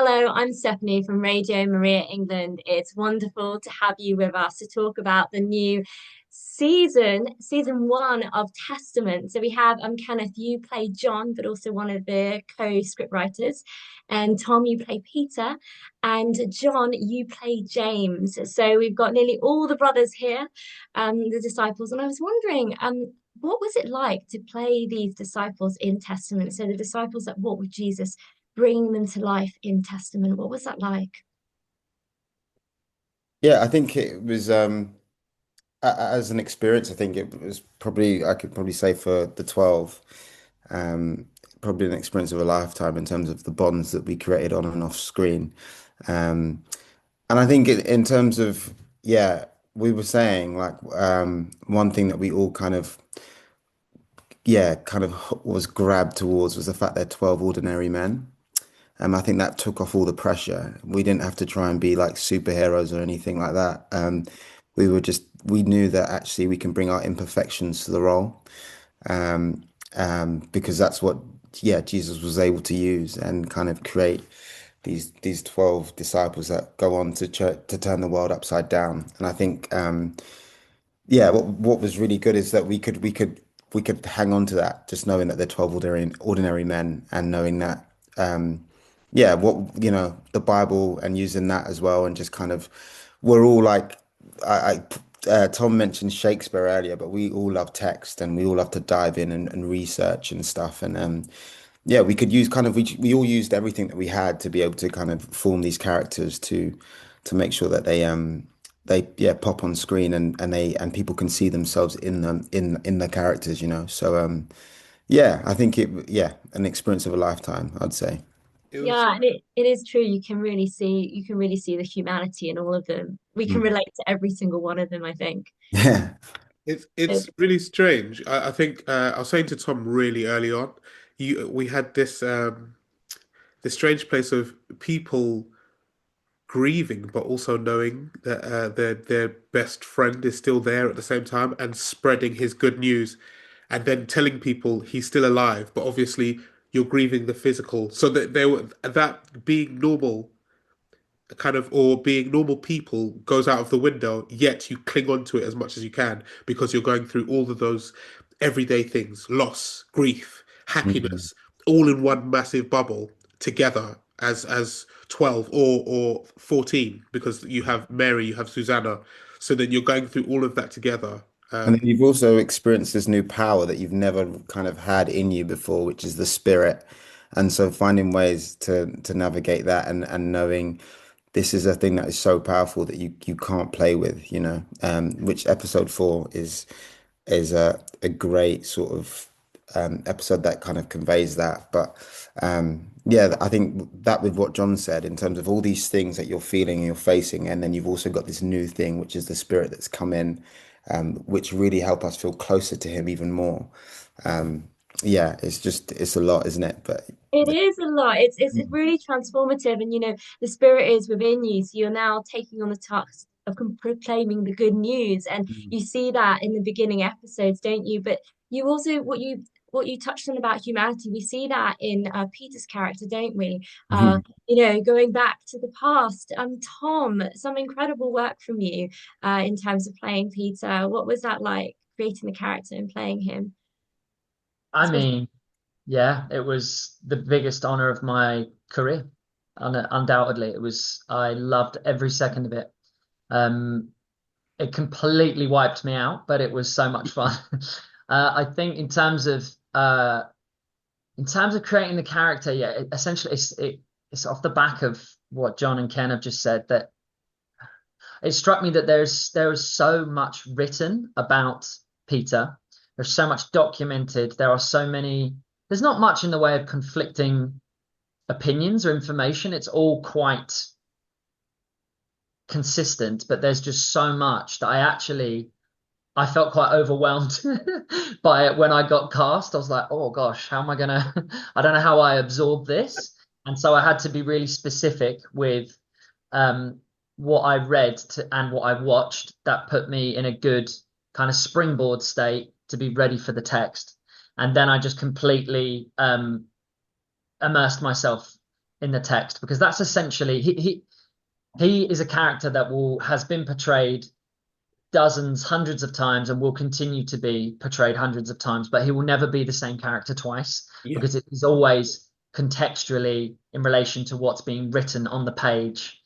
Hello, I'm Stephanie from Radio Maria England. It's wonderful to have you with us to talk about the new season one of Testament. So we have Kenneth, you play John, but also one of the co-script writers, and Tom, you play Peter, and John, you play James. So we've got nearly all the brothers here, the disciples, and I was wondering, what was it like to play these disciples in Testament? So the disciples that walked with Jesus, bringing them to life in Testament. What was that like? Yeah, I think it was as an experience, I think it was probably I could probably say for the 12, um, probably an experience of a lifetime in terms of the bonds that we created on and off screen. Um, and I think in terms of, yeah, we were saying like one thing that we all kind of, yeah, kind of was grabbed towards was the fact they're 12 ordinary men. I think that took off all the pressure. We didn't have to try and be like superheroes or anything like that. We knew that actually we can bring our imperfections to the role, um, because that's what, yeah, Jesus was able to use and kind of create these 12 disciples that go on to to turn the world upside down. And I think, yeah, what was really good is that we could hang on to that, just knowing that they're 12 ordinary men and knowing that. Yeah, what the Bible and using that as well, and just kind of we're all like Tom mentioned Shakespeare earlier, but we all love text and we all love to dive in and research and stuff. And yeah, we could use kind of we all used everything that we had to be able to kind of form these characters to make sure that they yeah pop on screen and people can see themselves in them in the characters, you know. So yeah, I think yeah, an experience of a lifetime, I'd say. It was Yeah, and it is true. You can really see the humanity in all of them. We can Mm. relate to every single one of them, I think. Yeah. it's really strange. I think I was saying to Tom really early on, you we had this strange place of people grieving, but also knowing that their best friend is still there at the same time and spreading his good news, and then telling people he's still alive, but obviously you're grieving the physical. So that they were that being normal kind of or being normal people goes out of the window, yet you cling on to it as much as you can because you're going through all of those everyday things, loss, grief, Mm. happiness, all in one massive bubble together as 12 or 14, because you have Mary, you have Susanna. So then you're going through all of that together. And then you've also experienced this new power that you've never kind of had in you before, which is the spirit. And so finding ways to navigate that and knowing this is a thing that is so powerful that you can't play with, you know, which episode 4 is a great sort of episode that kind of conveys that. But yeah, I think that with what John said in terms of all these things that you're feeling and you're facing, and then you've also got this new thing, which is the spirit that's come in, which really help us feel closer to him even more. Um, yeah, it's a lot, isn't it? But It is a lot. It's really transformative, and the spirit is within you, so you're now taking on the task of proclaiming the good news, and you see that in the beginning episodes, don't you? But you also what you touched on about humanity, we see that in Peter's character, don't we? Uh, Mhm. Going back to the past. Tom, some incredible work from you in terms of playing Peter. What was that like, creating the character and playing him? I This was mean, yeah, it was the biggest honor of my career. Undoubtedly, I loved every second of it. Um, it completely wiped me out, but it was so much fun. I think in terms of creating the character, yeah, essentially it's off the back of what John and Ken have just said, that it struck me that there is so much written about Peter. There's so much documented. There's not much in the way of conflicting opinions or information. It's all quite consistent, but there's just so much that I felt quite overwhelmed by it when I got cast. I was like, oh gosh, how am I gonna I don't know how I absorb this. And so I had to be really specific with um what I read and what I watched that put me in a good kind of springboard state to be ready for the text. And then I just completely immersed myself in the text, because that's essentially he is a character that has been portrayed dozens, hundreds of times, and will continue to be portrayed hundreds of times, but he will never be the same character twice, because it is always contextually in relation to what's being written on the page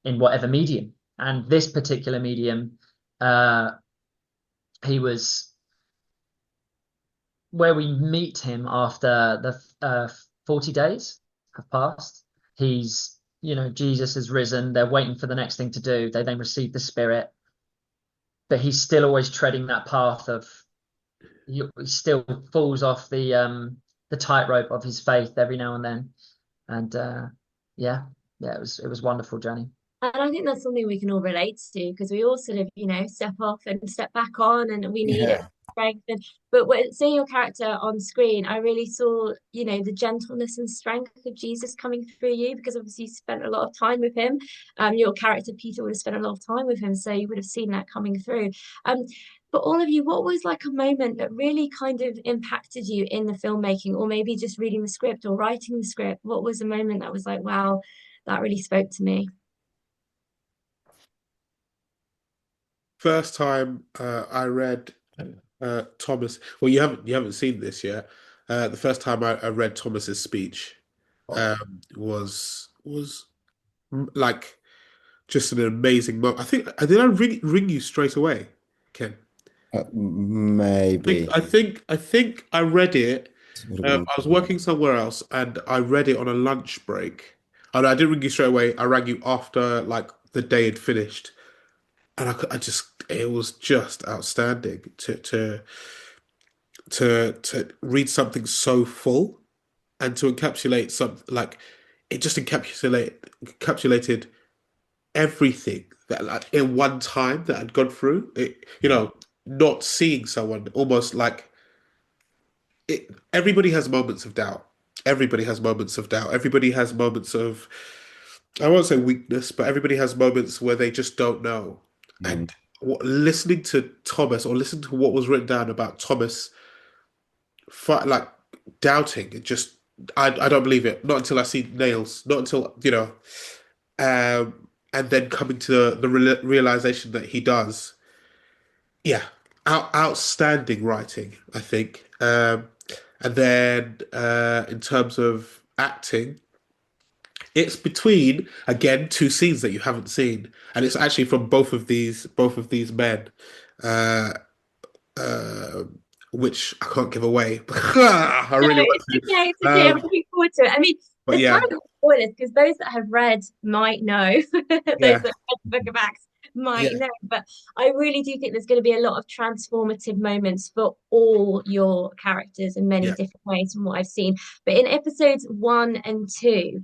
in whatever medium. And this particular medium, he was where we meet him after the 40 days have passed. He's, Jesus has risen. They're waiting for the next thing to do. They then receive the Spirit. But he's still always treading that path of, he still falls off the tightrope of his faith every now and then. And it was wonderful, Jenny. And I think that's something we can all relate to, because we all sort of, step off and step back on, and we need it strength. But seeing your character on screen, I really saw, the gentleness and strength of Jesus coming through you, because obviously you spent a lot of time with him. Your character Peter would have spent a lot of time with him, so you would have seen that coming through. But all of you, what was like a moment that really kind of impacted you in the filmmaking, or maybe just reading the script or writing the script? What was a moment that was like, wow, that really spoke to me? First time I read Thomas. Well, you haven't seen this yet. The first time I read Thomas's speech was like just an amazing moment. I think did I ring you straight away, Ken? Maybe. I think I read it. Would have I been- was working somewhere else and I read it on a lunch break. And I didn't ring you straight away. I rang you after like the day had finished. And it was just outstanding to read something so full and to encapsulate it just encapsulated everything that like in one time that I'd gone through. Not seeing someone almost like everybody has moments of doubt. Everybody has moments of doubt. Everybody has moments of, I won't say weakness, but everybody has moments where they just don't know. And listening to Thomas, or listening to what was written down about Thomas, like doubting, I don't believe it. Not until I see nails. Not until, and then coming to the realization that he does. Yeah, outstanding writing, I think. And then in terms of acting, it's between again two scenes that you haven't seen, and it's actually from both of these men, uh, uh, which I can't give away. I No, really want it's to. okay. It's okay. I'm looking forward to it. I mean, But there's yeah, kind of spoilers, because those that have read might know. Those that yeah, read the Book of Acts might yeah, know. But I really do think there's going to be a lot of transformative moments for all your characters in many yeah. different ways from what I've seen. But in episodes 1 and 2,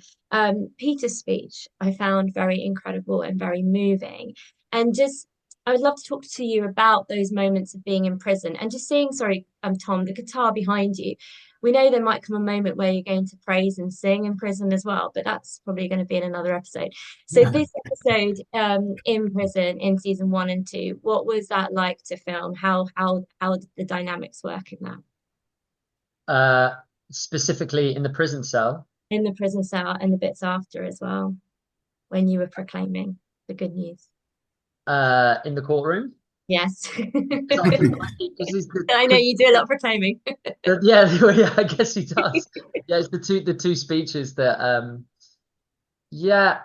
Peter's speech I found very incredible and very moving. And just I would love to talk to you about those moments of being in prison and just seeing, sorry, Tom, the guitar behind you. We know there might come a moment where you're going to praise and sing in prison as well, but that's probably going to be in another episode. So this episode, in prison in season 1 and 2, what was that like to film? How did the dynamics work in that? Specifically in the prison cell. In the prison cell and the bits after as well, when you were proclaiming the good news. In the courtroom. Yes. Because I know you do a lot of proclaiming. yeah, I guess he does. Yeah, it's the two speeches that yeah,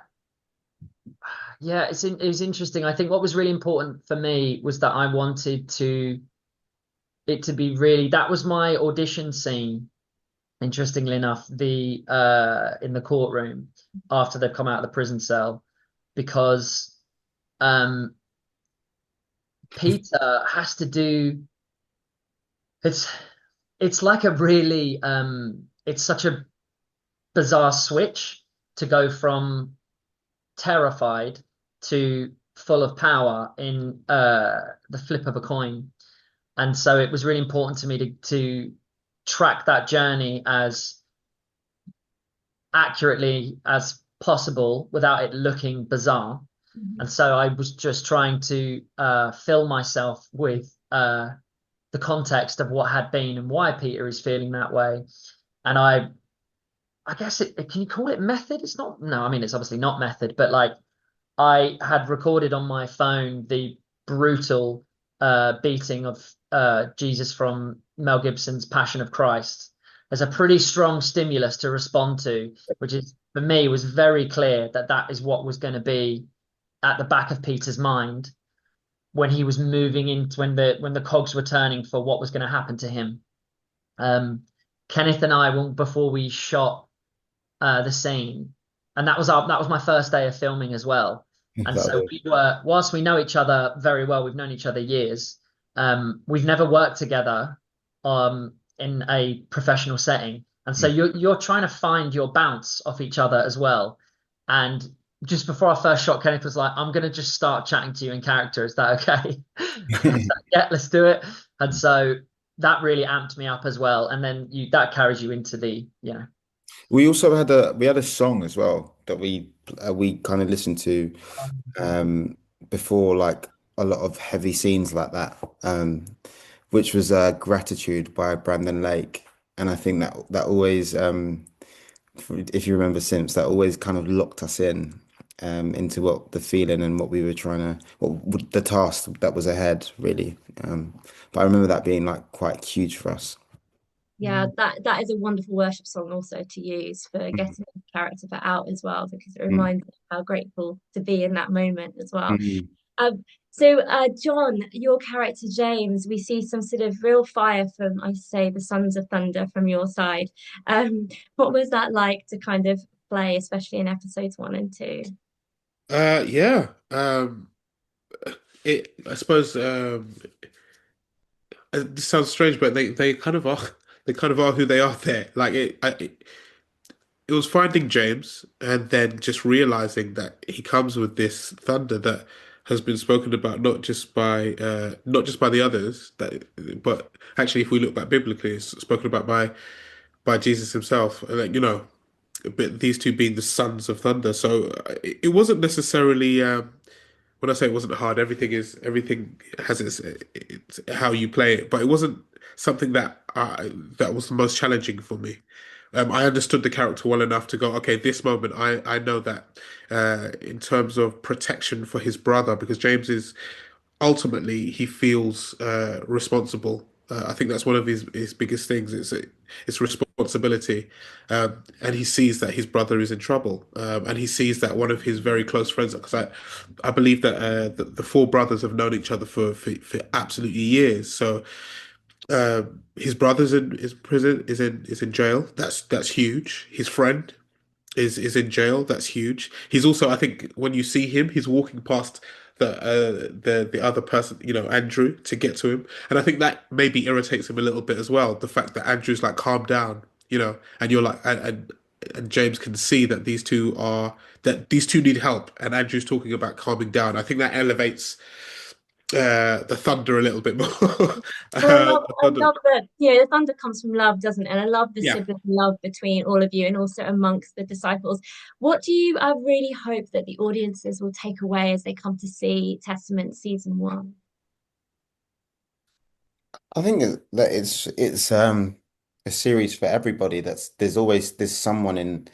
it was interesting. I think what was really important for me was that I wanted it to be really, that was my audition scene. Interestingly enough, the in the courtroom after they've come out of the prison cell, because Peter has to do, it's like a really it's such a bizarre switch to go from terrified to full of power in the flip of a coin. And so it was really important to me to track that journey as accurately as possible without it looking bizarre. Mhm. And so I was just trying to fill myself with the context of what had been and why Peter is feeling that way. And I guess can you call it method? It's not, no, I mean, it's obviously not method, but like I had recorded on my phone the brutal beating of Jesus from Mel Gibson's Passion of Christ as a pretty strong stimulus to respond to, which is for me was very clear that that is what was going to be at the back of Peter's mind when he was moving into when the cogs were turning for what was going to happen to him. Um, Kenneth and I, before we shot the scene, and that was my first day of filming as well. And That so was we were, whilst we know each other very well, we've known each other years. We've never worked together in a professional setting, and so you're trying to find your bounce off each other as well. And just before our first shot, Kenneth was like, "I'm gonna just start chatting to you in character. Is that okay?" I was like, yeah, let's do it. And so that really amped me up as well. And then that carries you into the. We also had a song as well that we kind of listened to um before like a lot of heavy scenes like that, which was Gratitude by Brandon Lake. And I think that always if you remember since, that always kind of locked us in into what the feeling and what we were trying to, what the task that was ahead, really. But I remember that being like quite huge for us. Yeah, that is a wonderful worship song also to use for getting the character for out as well, because it Mm. reminds us how grateful to be in that moment as well. Mm. John, your character James, we see some sort of real fire from, I say, the Sons of Thunder from your side. What was that like to kind of play, especially in episodes 1 and 2? Yeah. I suppose this sounds strange, but they kind of are they kind of are who they are there. Like it was finding James and then just realizing that he comes with this thunder that has been spoken about not just by the others but actually if we look back biblically it's spoken about by Jesus himself, like but these two being the sons of thunder. So it wasn't necessarily when I say it wasn't hard, everything has its how you play it, but it wasn't something that was the most challenging for me. I understood the character well enough to go, okay, this moment, I know that in terms of protection for his brother, because James is ultimately he feels responsible. I think that's one of his biggest things. It's responsibility, and he sees that his brother is in trouble, and he sees that one of his very close friends. Because I believe that the four brothers have known each other for absolutely years. So his brother's in his prison is in jail. That's huge. His friend is in jail. That's huge. He's also, I think, when you see him, he's walking past the other person, Andrew, to get to him, and I think that maybe irritates him a little bit as well. The fact that Andrew's like, calm down, and you're like, and James can see that these two need help, and Andrew's talking about calming down. I think that elevates the thunder a little bit more. Well, The I thunder, love that, the thunder comes from love, doesn't it? And I love the yeah. sibling love between all of you and also amongst the disciples. What do you really hope that the audiences will take away as they come to see Testament season 1? I think that it's a series for everybody. There's someone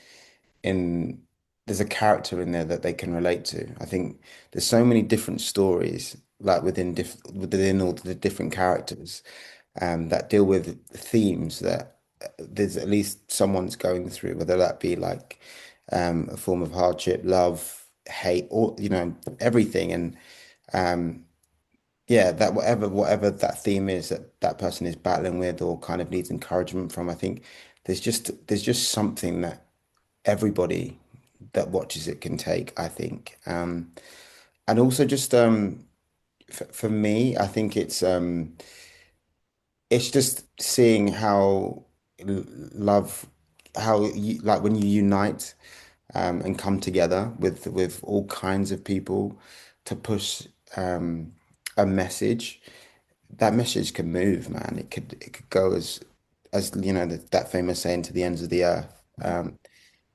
in there's a character in there that they can relate to. I think there's so many different stories like within all the different characters that deal with themes that there's at least someone's going through, whether that be like a form of hardship, love, hate, or everything. And um, yeah, that whatever that theme is that that person is battling with or kind of needs encouragement from, I think there's just something that everybody that watches it can take, I think. And also just for me, I think it's just seeing how love, how you, like when you unite and come together with all kinds of people to push a message. That message can move, man. It could go as that famous saying, to the ends of the earth.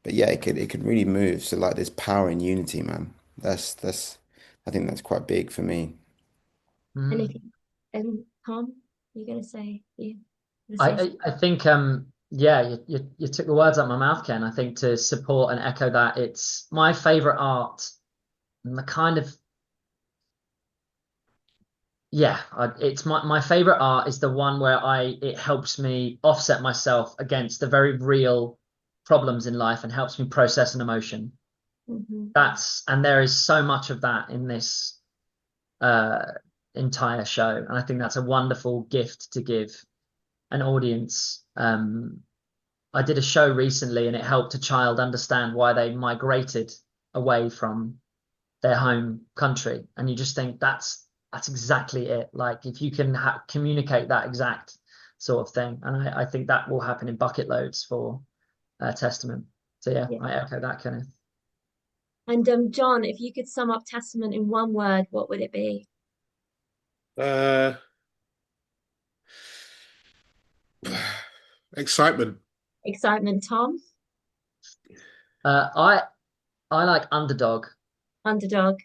But yeah, it could really move. So like, there's power in unity, man. That's I think that's quite big for me. And if Mm. you, Tom, you're gonna say I, something? I think Yeah, you took the words out of my mouth, Ken. I think to support and echo that, it's my favorite art, and the kind of it's my favorite art is the one where it helps me offset myself against the very real problems in life and helps me process an emotion. And there is so much of that in this entire show, and I think that's a wonderful gift to give an audience. I did a show recently and it helped a child understand why they migrated away from their home country, and you just think that's exactly it. Like, if you can communicate that exact sort of thing, and I think that will happen in bucket loads for Testament. So yeah, I echo that, Kenneth. And John, if you could sum up Testament in one word, what would it be? Excitement. Excitement. Tom? I like underdog. Underdog.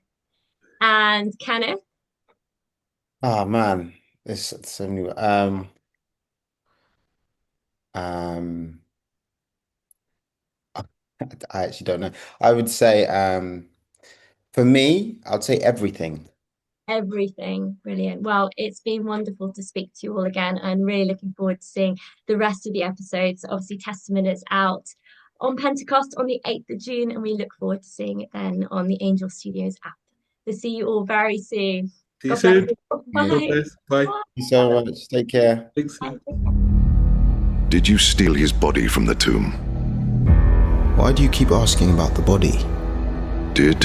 And Kenneth? Oh man, there's so many. I actually don't know. I would say, for me, I'd say everything. Everything. Brilliant. Well, it's been wonderful to speak to you all again, and really looking forward to seeing the rest of the episodes. Obviously, Testament is out on Pentecost on the 8th of June, and we look forward to seeing it then on the Angel Studios app. We'll see you all very soon. See you soon. Bye. Bye. Thank you so much. Take care. Thanks. Did you steal his body from the tomb? Why do you keep asking about the body? Did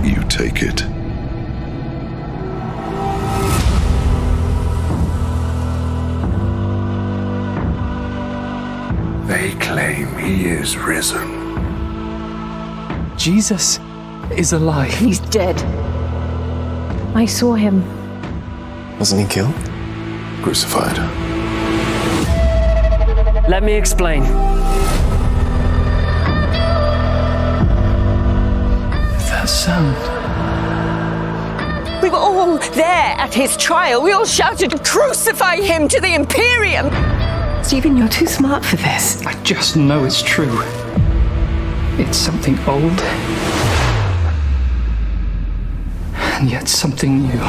you take it? They claim he is risen. Jesus is alive. He's dead. I saw him. Wasn't he killed? Crucified. Let me explain. That sound. We were all there at his trial. We all shouted, "Crucify him to the Imperium!" Stephen, you're too smart for this. I just know it's true. It's something old, and yet something new.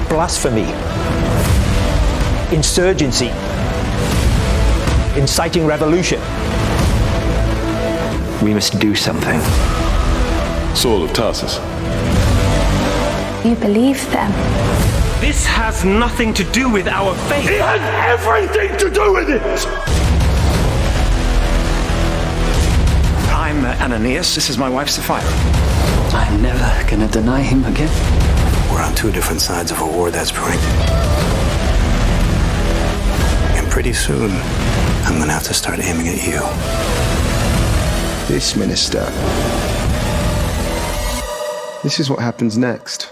Blasphemy, insurgency, inciting revolution. We must do something. Saul of Tarsus. You believe them? This has nothing to do with our faith. It has everything to do with it! I'm Ananias. This is my wife, Sapphira. I'm never gonna deny him again. We're on two different sides of a war that's brewing. And pretty soon, I'm gonna have to start aiming at you. This, Minister. This is what happens next.